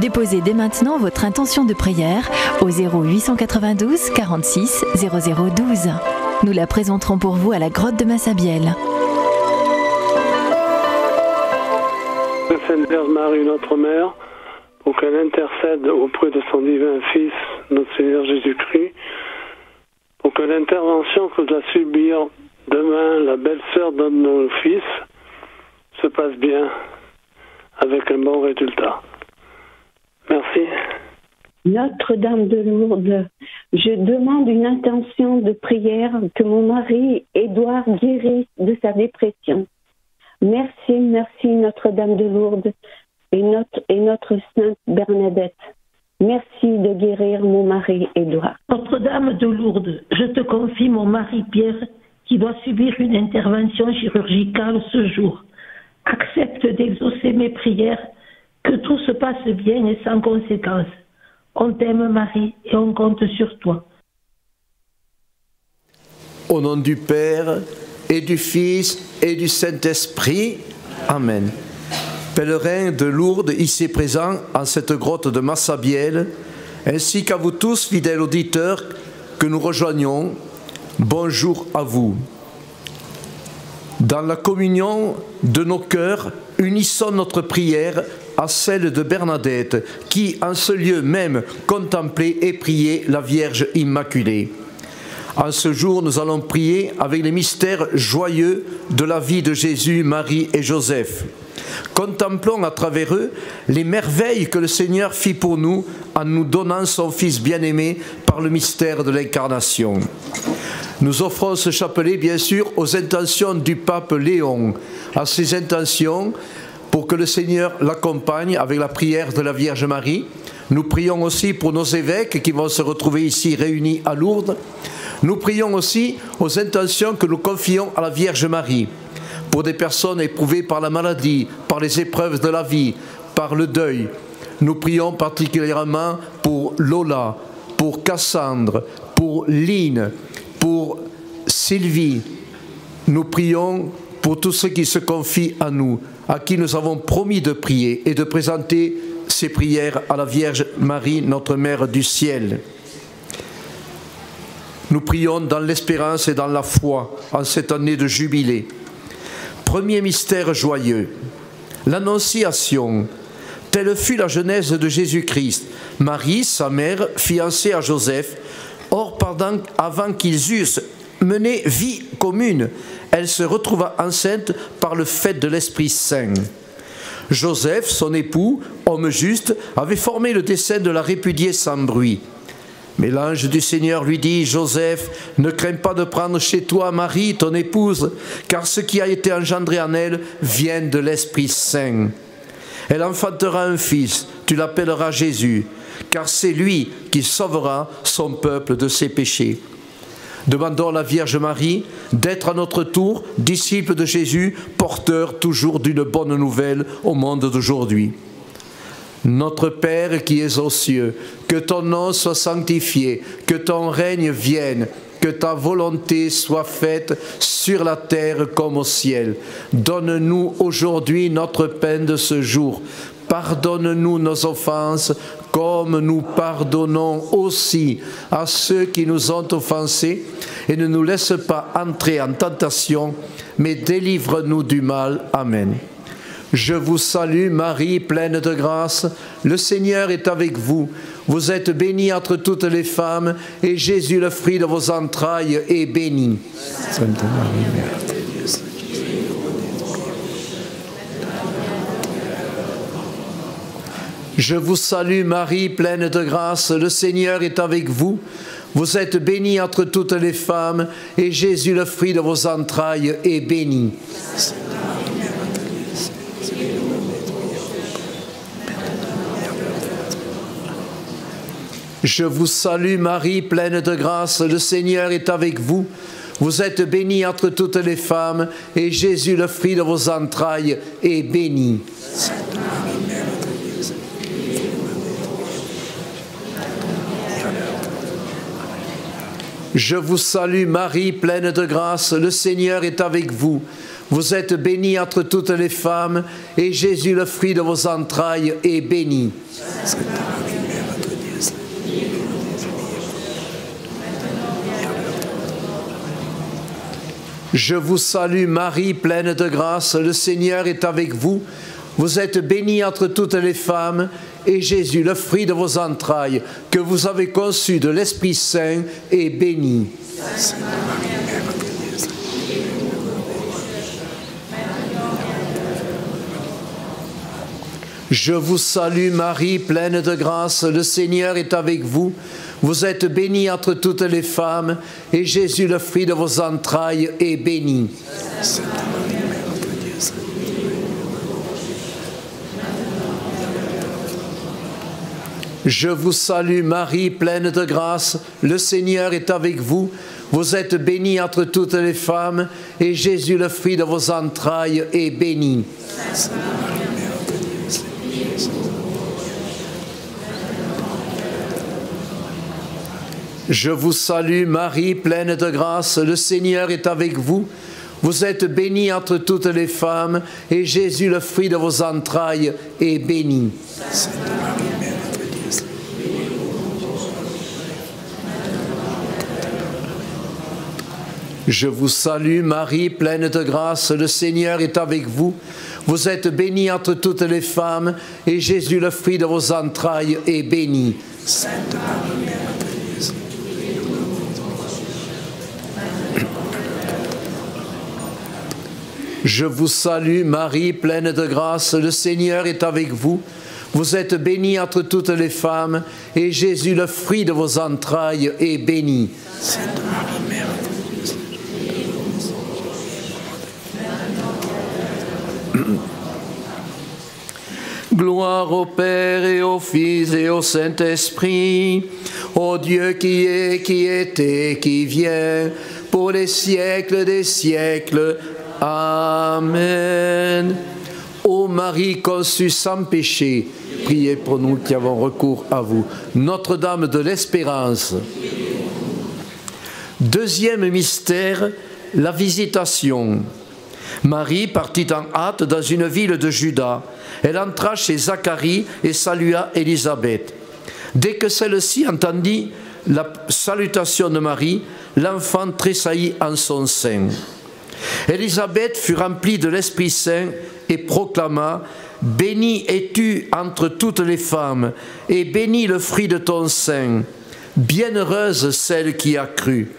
Déposez dès maintenant votre intention de prière au 0892 46 0012. Nous la présenterons pour vous à la grotte de Massabielle. Sainte Vierge Marie, notre Mère, pour qu'elle intercède auprès de son divin Fils, notre Seigneur Jésus-Christ, pour que l'intervention que doit subir demain la belle-sœur de nos fils se passe bien, avec un bon résultat. Merci. Notre-Dame de Lourdes, je demande une intention de prière que mon mari Édouard guérisse de sa dépression. Merci, merci Notre-Dame de Lourdes et notre Sainte Bernadette. Merci de guérir mon mari Édouard. Notre-Dame de Lourdes, je te confie mon mari Pierre qui doit subir une intervention chirurgicale ce jour. Accepte d'exaucer mes prières, que tout se passe bien et sans conséquence. On t'aime Marie et on compte sur toi. Au nom du Père et du Fils et du Saint-Esprit. Amen. Pèlerins de Lourdes, ici présents en cette grotte de Massabielle, ainsi qu'à vous tous, fidèles auditeurs, que nous rejoignons, bonjour à vous. Dans la communion de nos cœurs, unissons notre prière à celle de Bernadette, qui, en ce lieu même, contemplait et priait la Vierge Immaculée. En ce jour, nous allons prier avec les mystères joyeux de la vie de Jésus, Marie et Joseph. Contemplons à travers eux les merveilles que le Seigneur fit pour nous en nous donnant son Fils bien-aimé par le mystère de l'incarnation. Nous offrons ce chapelet, bien sûr, aux intentions du pape Léon, à ses intentions pour que le Seigneur l'accompagne avec la prière de la Vierge Marie. Nous prions aussi pour nos évêques qui vont se retrouver ici réunis à Lourdes. Nous prions aussi aux intentions que nous confions à la Vierge Marie, pour des personnes éprouvées par la maladie, par les épreuves de la vie, par le deuil. Nous prions particulièrement pour Lola, pour Cassandre, pour Line, pour Sylvie. Nous prions pour tous ceux qui se confient à nous, à qui nous avons promis de prier et de présenter ces prières à la Vierge Marie, notre Mère du ciel. Nous prions dans l'espérance et dans la foi en cette année de jubilé. Premier mystère joyeux, l'Annonciation. Telle fut la genèse de Jésus-Christ. Marie, sa mère, fiancée à Joseph. Or, avant qu'ils eussent mené vie commune, elle se retrouva enceinte par le fait de l'Esprit Saint. Joseph, son époux, homme juste, avait formé le dessein de la répudier sans bruit. Mais l'ange du Seigneur lui dit, « Joseph, ne crains pas de prendre chez toi Marie, ton épouse, car ce qui a été engendré en elle vient de l'Esprit Saint. Elle enfantera un fils, tu l'appelleras Jésus, car c'est lui qui sauvera son peuple de ses péchés. » Demandons à la Vierge Marie d'être à notre tour disciple de Jésus, porteur toujours d'une bonne nouvelle au monde d'aujourd'hui. Notre Père qui es aux cieux, que ton nom soit sanctifié, que ton règne vienne, que ta volonté soit faite sur la terre comme au ciel. Donne-nous aujourd'hui notre pain de ce jour. Pardonne-nous nos offenses, comme nous pardonnons aussi à ceux qui nous ont offensés, et ne nous laisse pas entrer en tentation, mais délivre-nous du mal. Amen. Je vous salue Marie, pleine de grâce, le Seigneur est avec vous. Vous êtes bénie entre toutes les femmes, et Jésus, le fruit de vos entrailles, est béni. Sainte Marie, Mère de Dieu. Je vous salue Marie, pleine de grâce, le Seigneur est avec vous. Vous êtes bénie entre toutes les femmes, et Jésus, le fruit de vos entrailles, est béni. Je vous salue Marie, pleine de grâce, le Seigneur est avec vous. Vous êtes bénie entre toutes les femmes, et Jésus, le fruit de vos entrailles, est béni. Je vous salue Marie, pleine de grâce, le Seigneur est avec vous. Vous êtes bénie entre toutes les femmes, et Jésus, le fruit de vos entrailles, est béni. Je vous salue Marie, pleine de grâce, le Seigneur est avec vous. Vous êtes bénie entre toutes les femmes, et Jésus, le fruit de vos entrailles, que vous avez conçu de l'Esprit Saint, est béni. Je vous salue Marie, pleine de grâce, le Seigneur est avec vous. Vous êtes bénie entre toutes les femmes, et Jésus, le fruit de vos entrailles, est béni. Je vous salue Marie, pleine de grâce, le Seigneur est avec vous. Vous êtes bénie entre toutes les femmes, et Jésus, le fruit de vos entrailles, est béni. Je vous salue Marie, pleine de grâce, le Seigneur est avec vous. Vous êtes bénie entre toutes les femmes, et Jésus, le fruit de vos entrailles, est béni. Je vous salue Marie, pleine de grâce, le Seigneur est avec vous. Vous êtes bénie entre toutes les femmes, et Jésus, le fruit de vos entrailles, est béni. Sainte Marie, Mère de Dieu. Je vous salue Marie, pleine de grâce, le Seigneur est avec vous. Vous êtes bénie entre toutes les femmes, et Jésus, le fruit de vos entrailles, est béni. Sainte Marie, Mère de Dieu. Gloire au Père et au Fils et au Saint-Esprit, au Dieu qui est, qui était, qui vient, pour les siècles des siècles. Amen. Ô Marie conçue sans péché, priez pour nous qui avons recours à vous. Notre-Dame de l'Espérance. Deuxième mystère, la visitation. Marie partit en hâte dans une ville de Juda. Elle entra chez Zacharie et salua Élisabeth. Dès que celle-ci entendit la salutation de Marie, l'enfant tressaillit en son sein. Élisabeth fut remplie de l'Esprit Saint et proclama « Bénie es-tu entre toutes les femmes, et béni le fruit de ton sein. Bienheureuse celle qui a cru. »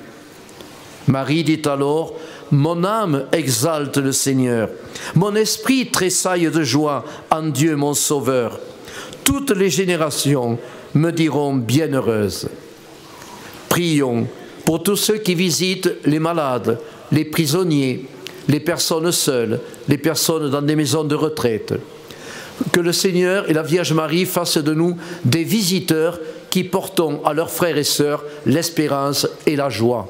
Marie dit alors « Mon âme exalte le Seigneur. Mon esprit tressaille de joie en Dieu mon Sauveur. Toutes les générations me diront bienheureuse. » Prions pour tous ceux qui visitent les malades, les prisonniers, les personnes seules, les personnes dans des maisons de retraite. Que le Seigneur et la Vierge Marie fassent de nous des visiteurs qui portons à leurs frères et sœurs l'espérance et la joie.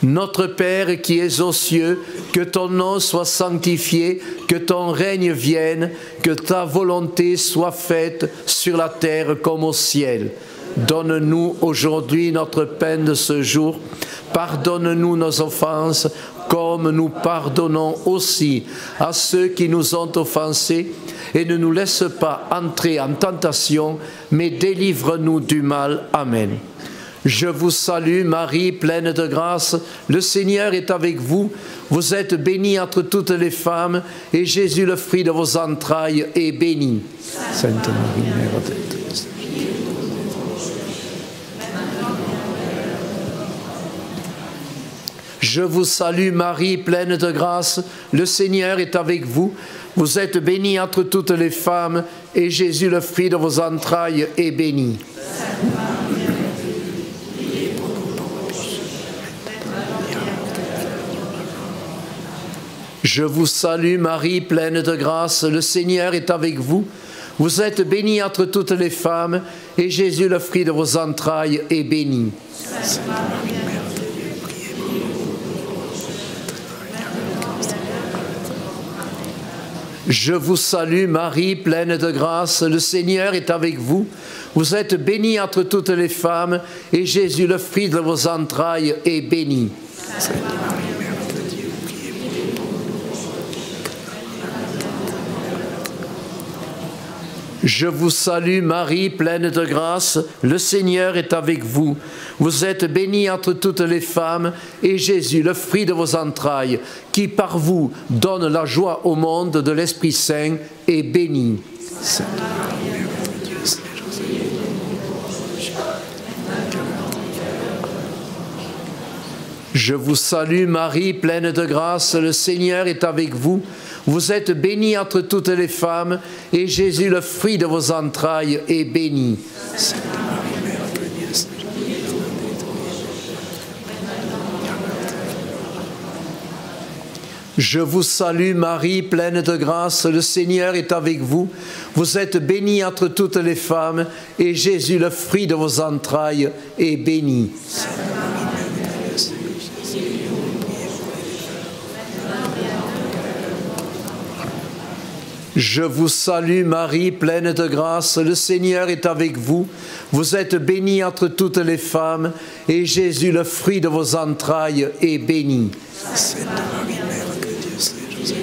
Notre Père qui es aux cieux, que ton nom soit sanctifié, que ton règne vienne, que ta volonté soit faite sur la terre comme au ciel. Donne-nous aujourd'hui notre pain de ce jour. Pardonne-nous nos offenses, comme nous pardonnons aussi à ceux qui nous ont offensés. Et ne nous laisse pas entrer en tentation, mais délivre-nous du mal. Amen. Je vous salue Marie, pleine de grâce, le Seigneur est avec vous. Vous êtes bénie entre toutes les femmes, et Jésus, le fruit de vos entrailles, est béni. Sainte Marie, Mère de Dieu. Je vous salue Marie, pleine de grâce, le Seigneur est avec vous. Vous êtes bénie entre toutes les femmes, et Jésus, le fruit de vos entrailles, est béni. Je vous salue Marie, pleine de grâce, le Seigneur est avec vous. Vous êtes bénie entre toutes les femmes, et Jésus, le fruit de vos entrailles, est béni. Sainte Marie, Mère de Dieu, priez pour nous. Je vous salue Marie, pleine de grâce, le Seigneur est avec vous. Vous êtes bénie entre toutes les femmes, et Jésus, le fruit de vos entrailles, est béni. Sainte Marie, Mère de Dieu, priez pour nous. Je vous salue Marie, pleine de grâce, le Seigneur est avec vous. Vous êtes bénie entre toutes les femmes, et Jésus, le fruit de vos entrailles, qui par vous donne la joie au monde de l'Esprit Saint, est béni. Je vous salue Marie, pleine de grâce, le Seigneur est avec vous. Vous êtes bénie entre toutes les femmes, et Jésus, le fruit de vos entrailles, est béni. Je vous salue Marie, pleine de grâce, le Seigneur est avec vous. Vous êtes bénie entre toutes les femmes, et Jésus, le fruit de vos entrailles, est béni. Je vous salue Marie, pleine de grâce, le Seigneur est avec vous. Vous êtes bénie entre toutes les femmes, et Jésus, le fruit de vos entrailles, est béni. Sainte Marie, Mère de Dieu, Saint Joseph,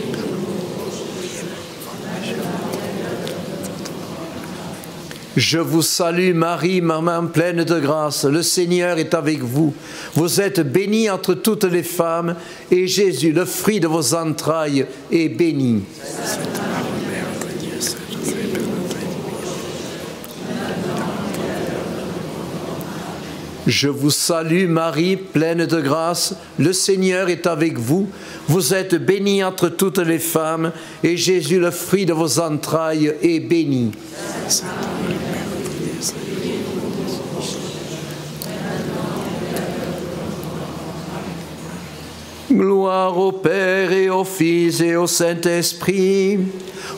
je vous salue Marie, maman pleine de grâce, le Seigneur est avec vous. Vous êtes bénie entre toutes les femmes, et Jésus, le fruit de vos entrailles, est béni. Je vous salue Marie, pleine de grâce, le Seigneur est avec vous. Vous êtes bénie entre toutes les femmes, et Jésus, le fruit de vos entrailles, est béni. Gloire au Père et au Fils et au Saint-Esprit,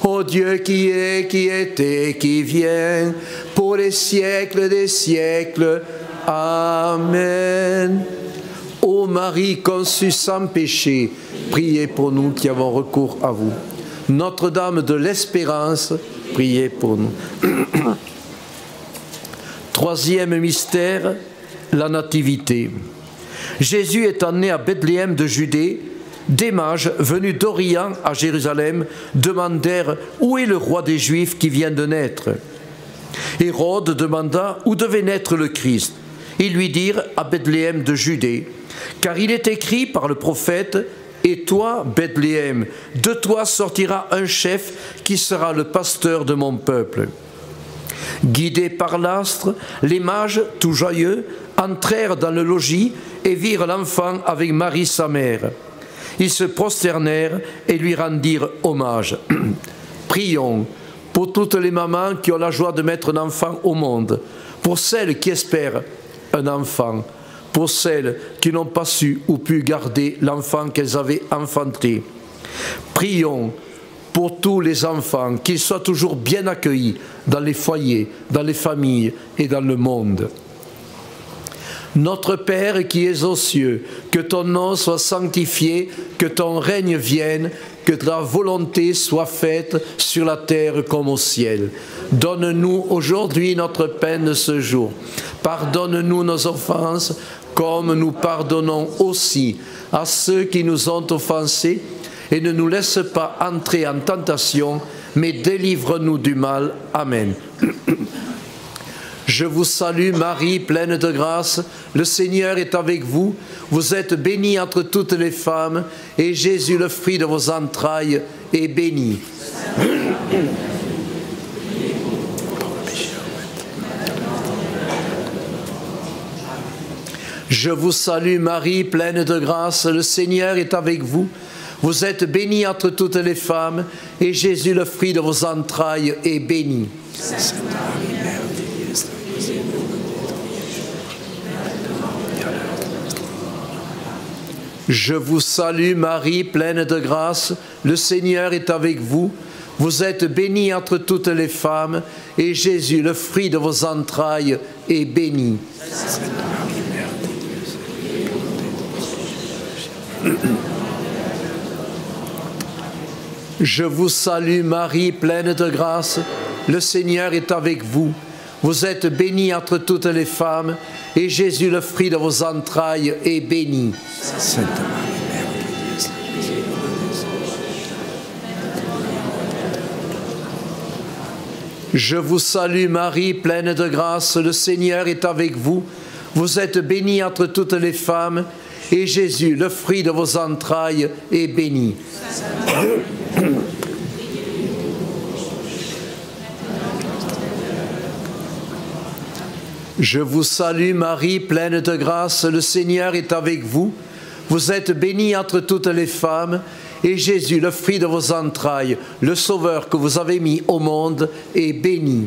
au Dieu qui est, qui était, qui vient, pour les siècles des siècles. Amen. Ô Marie conçue sans péché, priez pour nous qui avons recours à vous. Notre-Dame de l'Espérance, priez pour nous. Troisième mystère, la Nativité. Jésus étant né à Bethléem de Judée, des mages venus d'Orient à Jérusalem demandèrent où est le roi des Juifs qui vient de naître. Hérode demanda où devait naître le Christ. Ils lui dirent à Bethléem de Judée, car il est écrit par le prophète, et toi, Bethléem, de toi sortira un chef qui sera le pasteur de mon peuple. Guidés par l'astre, les mages, tout joyeux, entrèrent dans le logis et virent l'enfant avec Marie sa mère. Ils se prosternèrent et lui rendirent hommage. Prions pour toutes les mamans qui ont la joie de mettre un enfant au monde, pour celles qui espèrent un enfant, pour celles qui n'ont pas su ou pu garder l'enfant qu'elles avaient enfanté. Prions pour tous les enfants, qu'ils soient toujours bien accueillis dans les foyers, dans les familles et dans le monde. Notre Père qui es aux cieux, que ton nom soit sanctifié, que ton règne vienne, que ta volonté soit faite sur la terre comme au ciel. Donne-nous aujourd'hui notre pain de ce jour. Pardonne-nous nos offenses, comme nous pardonnons aussi à ceux qui nous ont offensés, et ne nous laisse pas entrer en tentation, mais délivre-nous du mal. Amen. Je vous salue Marie, pleine de grâce, le Seigneur est avec vous. Vous êtes bénie entre toutes les femmes, et Jésus, le fruit de vos entrailles, est béni. Je vous salue Marie, pleine de grâce, le Seigneur est avec vous. Vous êtes bénie entre toutes les femmes, et Jésus, le fruit de vos entrailles, est béni. Je vous salue Marie, pleine de grâce, le Seigneur est avec vous. Vous êtes bénie entre toutes les femmes, et Jésus, le fruit de vos entrailles, est béni. Je vous salue Marie, pleine de grâce, le Seigneur est avec vous. Vous êtes bénie entre toutes les femmes, et Jésus, le fruit de vos entrailles, est béni. Sainte Marie, Mère de Dieu, Je vous salue Marie, pleine de grâce, le Seigneur est avec vous. Vous êtes bénie entre toutes les femmes, et Jésus, le fruit de vos entrailles, est béni. Je vous salue Marie, pleine de grâce, le Seigneur est avec vous. Vous êtes bénie entre toutes les femmes, et Jésus, le fruit de vos entrailles, le Sauveur que vous avez mis au monde, est béni.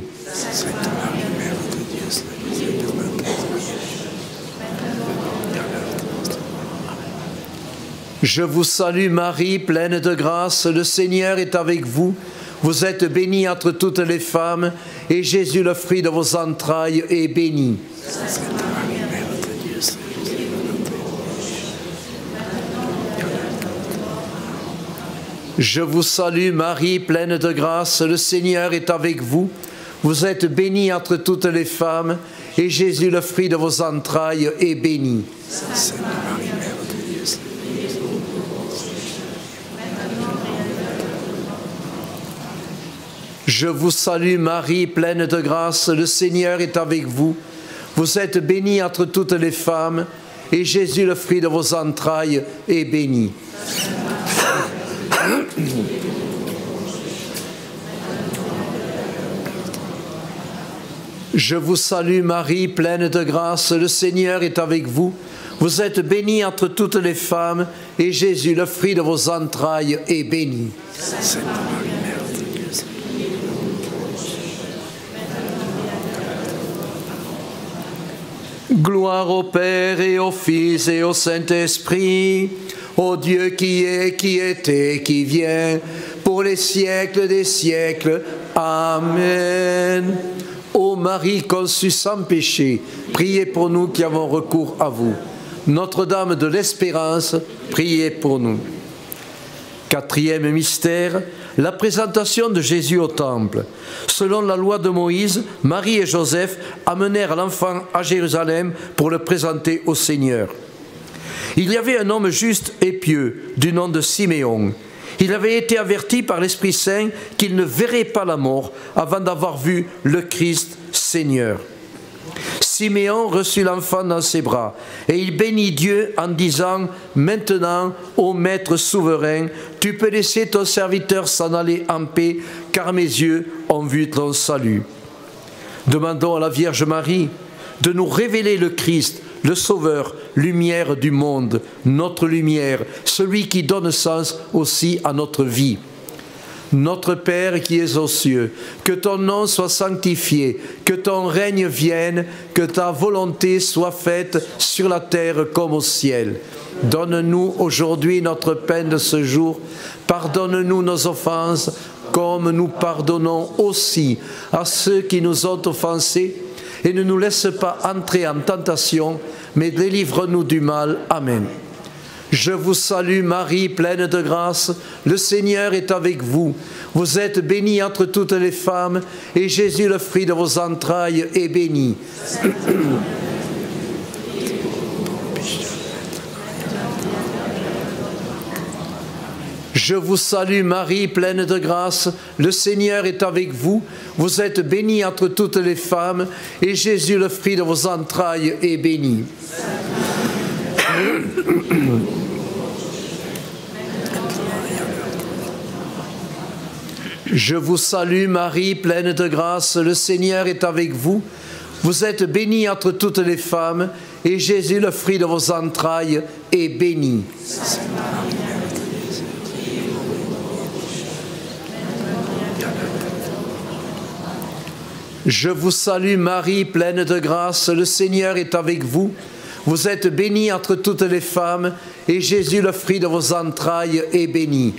Je vous salue Marie, pleine de grâce, le Seigneur est avec vous. Vous êtes bénie entre toutes les femmes, et Jésus, le fruit de vos entrailles, est béni. Je vous salue Marie, pleine de grâce, le Seigneur est avec vous. Vous êtes bénie entre toutes les femmes, et Jésus, le fruit de vos entrailles, est béni. Je vous salue Marie, pleine de grâce, le Seigneur est avec vous. Vous êtes bénie entre toutes les femmes, et Jésus, le fruit de vos entrailles, est béni. Je vous salue Marie, pleine de grâce, le Seigneur est avec vous. Vous êtes bénie entre toutes les femmes, et Jésus, le fruit de vos entrailles, est béni. Gloire au Père et au Fils et au Saint-Esprit, au Dieu qui est, qui était, qui vient, pour les siècles des siècles. Amen. Ô Marie conçue sans péché, priez pour nous qui avons recours à vous. Notre-Dame de l'Espérance, priez pour nous. Quatrième mystère, la présentation de Jésus au Temple. Selon la loi de Moïse, Marie et Joseph amenèrent l'enfant à Jérusalem pour le présenter au Seigneur. Il y avait un homme juste et pieux, du nom de Siméon. Il avait été averti par l'Esprit Saint qu'il ne verrait pas la mort avant d'avoir vu le Christ Seigneur. Siméon reçut l'enfant dans ses bras, et il bénit Dieu en disant « Maintenant, ô Maître souverain, tu peux laisser ton serviteur s'en aller en paix, car mes yeux ont vu ton salut. » Demandons à la Vierge Marie de nous révéler le Christ, le Sauveur, lumière du monde, notre lumière, celui qui donne sens aussi à notre vie. Notre Père qui es aux cieux, que ton nom soit sanctifié, que ton règne vienne, que ta volonté soit faite sur la terre comme au ciel. Donne-nous aujourd'hui notre pain de ce jour. Pardonne-nous nos offenses, comme nous pardonnons aussi à ceux qui nous ont offensés. Et ne nous laisse pas entrer en tentation, mais délivre-nous du mal. Amen. Je vous salue Marie, pleine de grâce, le Seigneur est avec vous. Vous êtes bénie entre toutes les femmes, et Jésus, le fruit de vos entrailles, est béni. Je vous salue Marie, pleine de grâce, le Seigneur est avec vous. Vous êtes bénie entre toutes les femmes, et Jésus, le fruit de vos entrailles, est béni. Je vous salue Marie, pleine de grâce, le Seigneur est avec vous. Vous êtes bénie entre toutes les femmes, et Jésus, le fruit de vos entrailles, est béni. Je vous salue Marie, pleine de grâce, le Seigneur est avec vous. Vous êtes bénie entre toutes les femmes, et Jésus, le fruit de vos entrailles, est béni.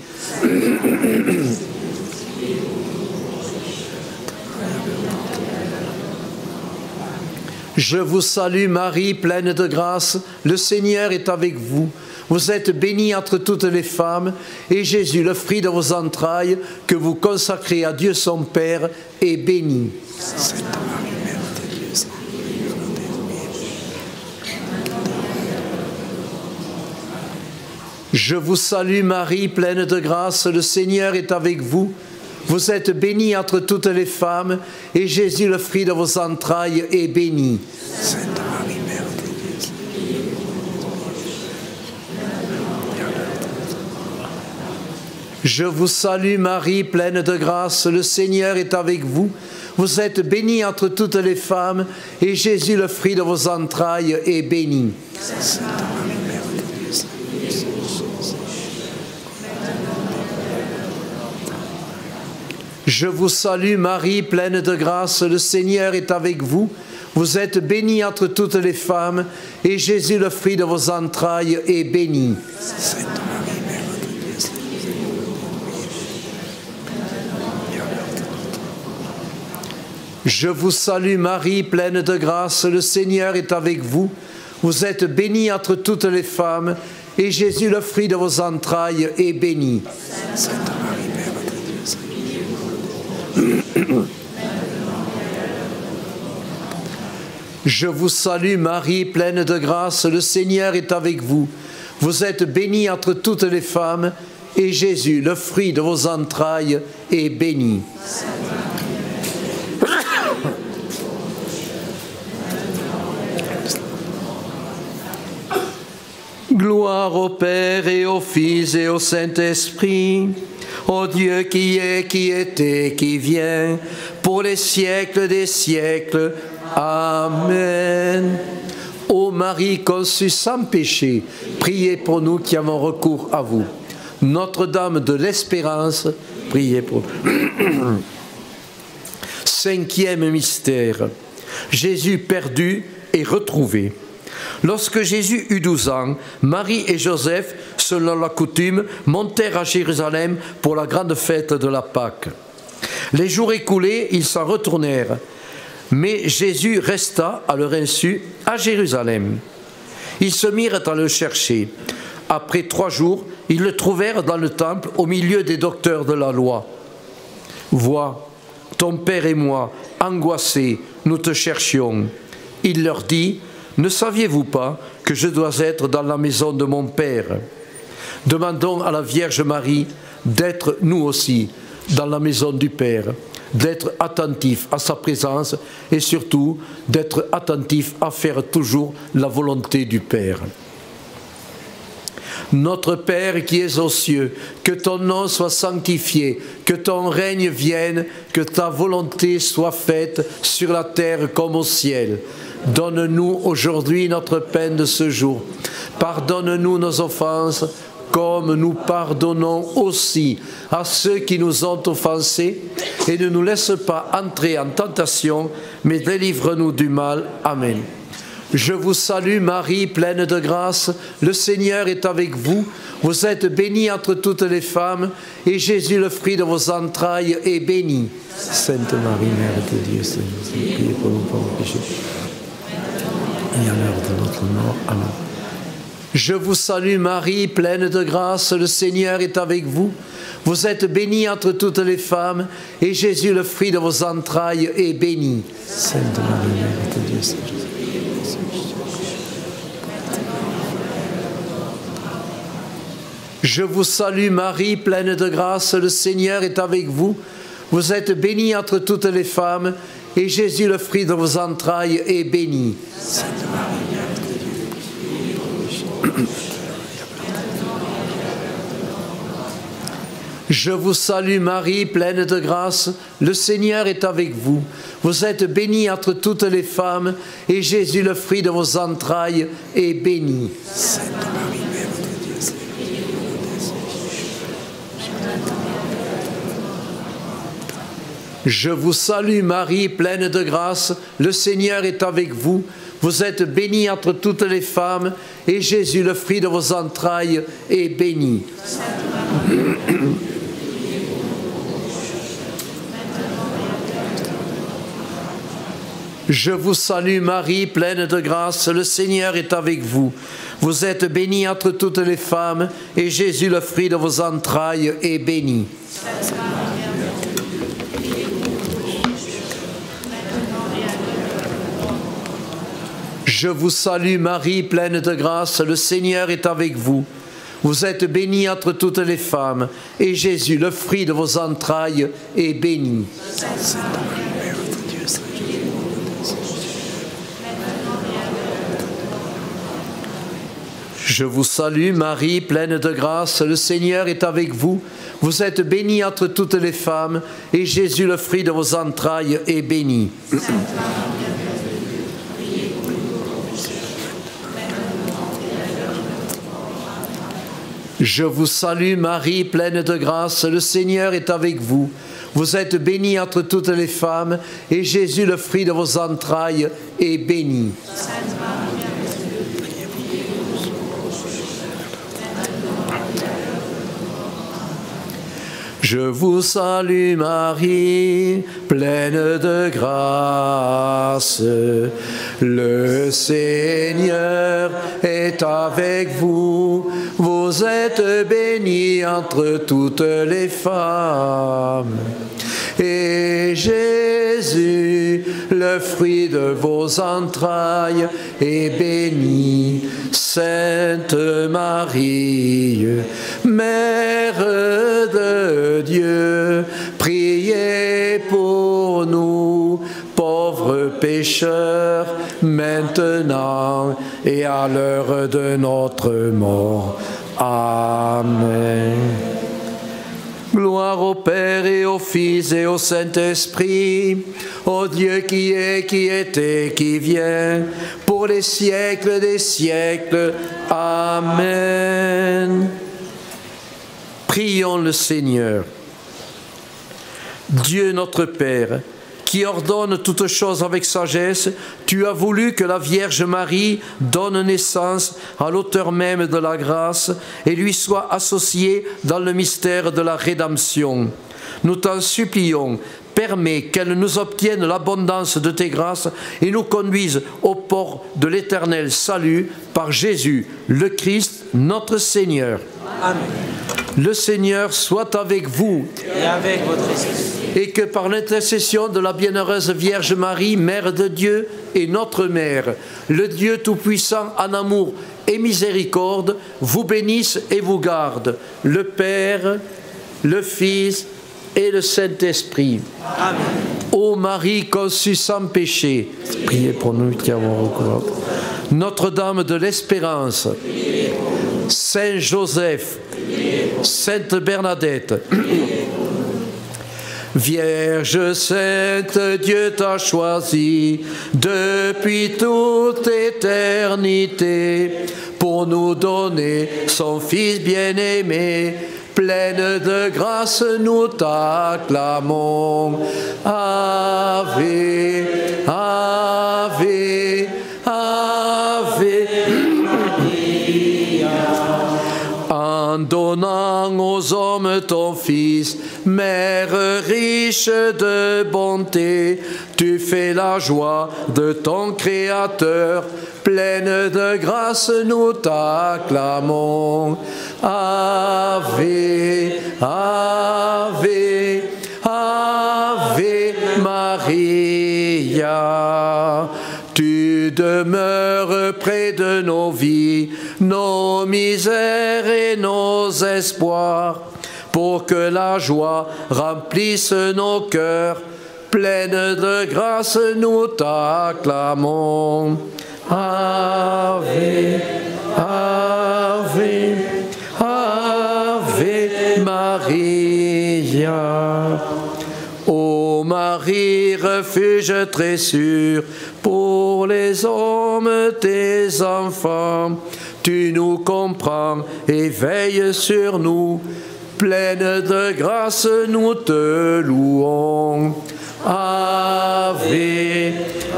Je vous salue Marie, pleine de grâce, le Seigneur est avec vous. Vous êtes bénie entre toutes les femmes, et Jésus, le fruit de vos entrailles, que vous consacrez à Dieu son Père, est béni. Je vous salue Marie, pleine de grâce, le Seigneur est avec vous. Vous êtes bénie entre toutes les femmes, et Jésus, le fruit de vos entrailles, est béni. Sainte Marie, Mère de Dieu. Je vous salue Marie, pleine de grâce, le Seigneur est avec vous. Vous êtes bénie entre toutes les femmes, et Jésus, le fruit de vos entrailles, est béni. Sainte Marie, Mère de Dieu. Je vous salue Marie, pleine de grâce, le Seigneur est avec vous. Vous êtes bénie entre toutes les femmes, et Jésus, le fruit de vos entrailles, est béni. Sainte Marie, Mère de Dieu. Je vous salue Marie, pleine de grâce, le Seigneur est avec vous. Vous êtes bénie entre toutes les femmes, et Jésus, le fruit de vos entrailles, est béni. Sainte Marie, Mère de Dieu. Je vous salue Marie, pleine de grâce, le Seigneur est avec vous. Vous êtes bénie entre toutes les femmes, et Jésus, le fruit de vos entrailles, est béni. Gloire au Père et au Fils et au Saint-Esprit, ô Dieu qui est, qui était, qui vient, pour les siècles des siècles. Amen. Ô Marie conçue sans péché, priez pour nous qui avons recours à vous. Notre-Dame de l'Espérance, priez pour nous. Cinquième mystère, Jésus perdu et retrouvé. Lorsque Jésus eut 12 ans, Marie et Joseph, selon la coutume, montèrent à Jérusalem pour la grande fête de la Pâque. Les jours écoulés, ils s'en retournèrent. Mais Jésus resta, à leur insu, à Jérusalem. Ils se mirent à le chercher. Après 3 jours, ils le trouvèrent dans le temple, au milieu des docteurs de la loi. « Vois, ton père et moi, angoissés, nous te cherchions. » Il leur dit, « Ne saviez-vous pas que je dois être dans la maison de mon Père ? Demandons à la Vierge Marie d'être nous aussi dans la maison du Père, d'être attentifs à sa présence et surtout d'être attentifs à faire toujours la volonté du Père. Notre Père qui es aux cieux, que ton nom soit sanctifié, que ton règne vienne, que ta volonté soit faite sur la terre comme au ciel. Donne-nous aujourd'hui notre pain de ce jour. Pardonne-nous nos offenses, comme nous pardonnons aussi à ceux qui nous ont offensés, et ne nous laisse pas entrer en tentation, mais délivre-nous du mal. Amen. Je vous salue Marie, pleine de grâce, le Seigneur est avec vous. Vous êtes bénie entre toutes les femmes, et Jésus, le fruit de vos entrailles, est béni. Sainte Marie, Mère de Dieu, priez pour nous pauvres pécheurs, et à l'heure de notre mort. Amen. Je vous salue Marie, pleine de grâce, le Seigneur est avec vous. Vous êtes bénie entre toutes les femmes, et Jésus, le fruit de vos entrailles, est béni. Sainte Marie, Mère de Dieu, je vous salue Marie, pleine de grâce, le Seigneur est avec vous. Vous êtes bénie entre toutes les femmes, et Jésus, le fruit de vos entrailles, est béni. Sainte Marie, Mère de Dieu. Je vous salue Marie, pleine de grâce, le Seigneur est avec vous. Vous êtes bénie entre toutes les femmes, et Jésus, le fruit de vos entrailles, est béni. Sainte Marie, Mère de Dieu. Je vous salue Marie, pleine de grâce, le Seigneur est avec vous. Vous êtes bénie entre toutes les femmes, et Jésus, le fruit de vos entrailles, est béni. Je vous salue Marie, pleine de grâce, le Seigneur est avec vous. Vous êtes bénie entre toutes les femmes, et Jésus, le fruit de vos entrailles, est béni. Je vous salue Marie, pleine de grâce, le Seigneur est avec vous. Vous êtes bénie entre toutes les femmes, et Jésus, le fruit de vos entrailles, est béni. Je vous salue Marie, pleine de grâce, le Seigneur est avec vous. Vous êtes bénie entre toutes les femmes, et Jésus, le fruit de vos entrailles, est béni. Je vous salue Marie, pleine de grâce, le Seigneur est avec vous. Vous êtes bénie entre toutes les femmes, et Jésus, le fruit de vos entrailles, est béni. Je vous salue Marie, pleine de grâce. Le Seigneur est avec vous. Vous êtes bénie entre toutes les femmes. Et Jésus, le fruit de vos entrailles, est béni. Sainte Marie, Mère de Dieu, priez pour nous, pauvres pécheurs, maintenant et à l'heure de notre mort. Amen. Gloire au Père et au Fils et au Saint-Esprit, au Dieu qui est, qui était, qui vient, pour les siècles des siècles. Amen. Prions le Seigneur. Dieu notre Père, qui ordonne toutes choses avec sagesse, tu as voulu que la Vierge Marie donne naissance à l'auteur même de la grâce et lui soit associée dans le mystère de la rédemption. Nous t'en supplions, permets qu'elle nous obtienne l'abondance de tes grâces et nous conduise au port de l'éternel salut par Jésus, le Christ, notre Seigneur. Amen. Le Seigneur soit avec vous et avec votre esprit. Et que par l'intercession de la bienheureuse Vierge Marie, Mère de Dieu et notre Mère, le Dieu Tout-Puissant en amour et miséricorde, vous bénisse et vous garde, le Père, le Fils et le Saint-Esprit. Amen. Ô Marie conçue sans péché, priez pour nous qui avons recours. Notre-Dame de l'Espérance, Saint Joseph, Sainte Bernadette, Vierge sainte, Dieu t'a choisi depuis toute éternité pour nous donner son Fils bien-aimé. Pleine de grâce, nous t'acclamons. Ave, Ave, Ave. En donnant aux hommes ton Fils, Mère riche de bonté, tu fais la joie de ton Créateur. Pleine de grâce, nous t'acclamons. Ave, Ave, Ave Maria. Tu demeures près de nos vies, nos misères et nos espoirs, pour que la joie remplisse nos cœurs. Pleine de grâce, nous t'acclamons. Ave, Ave, Ave Maria. Ô Marie, refuge très sûr pour les hommes, tes enfants, tu nous comprends et veilles sur nous. Pleine de grâce, nous te louons. Ave,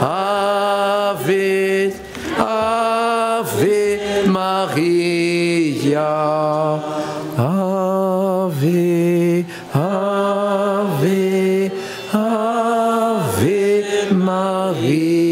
Ave, Ave Maria. Ave, Ave, Ave Maria.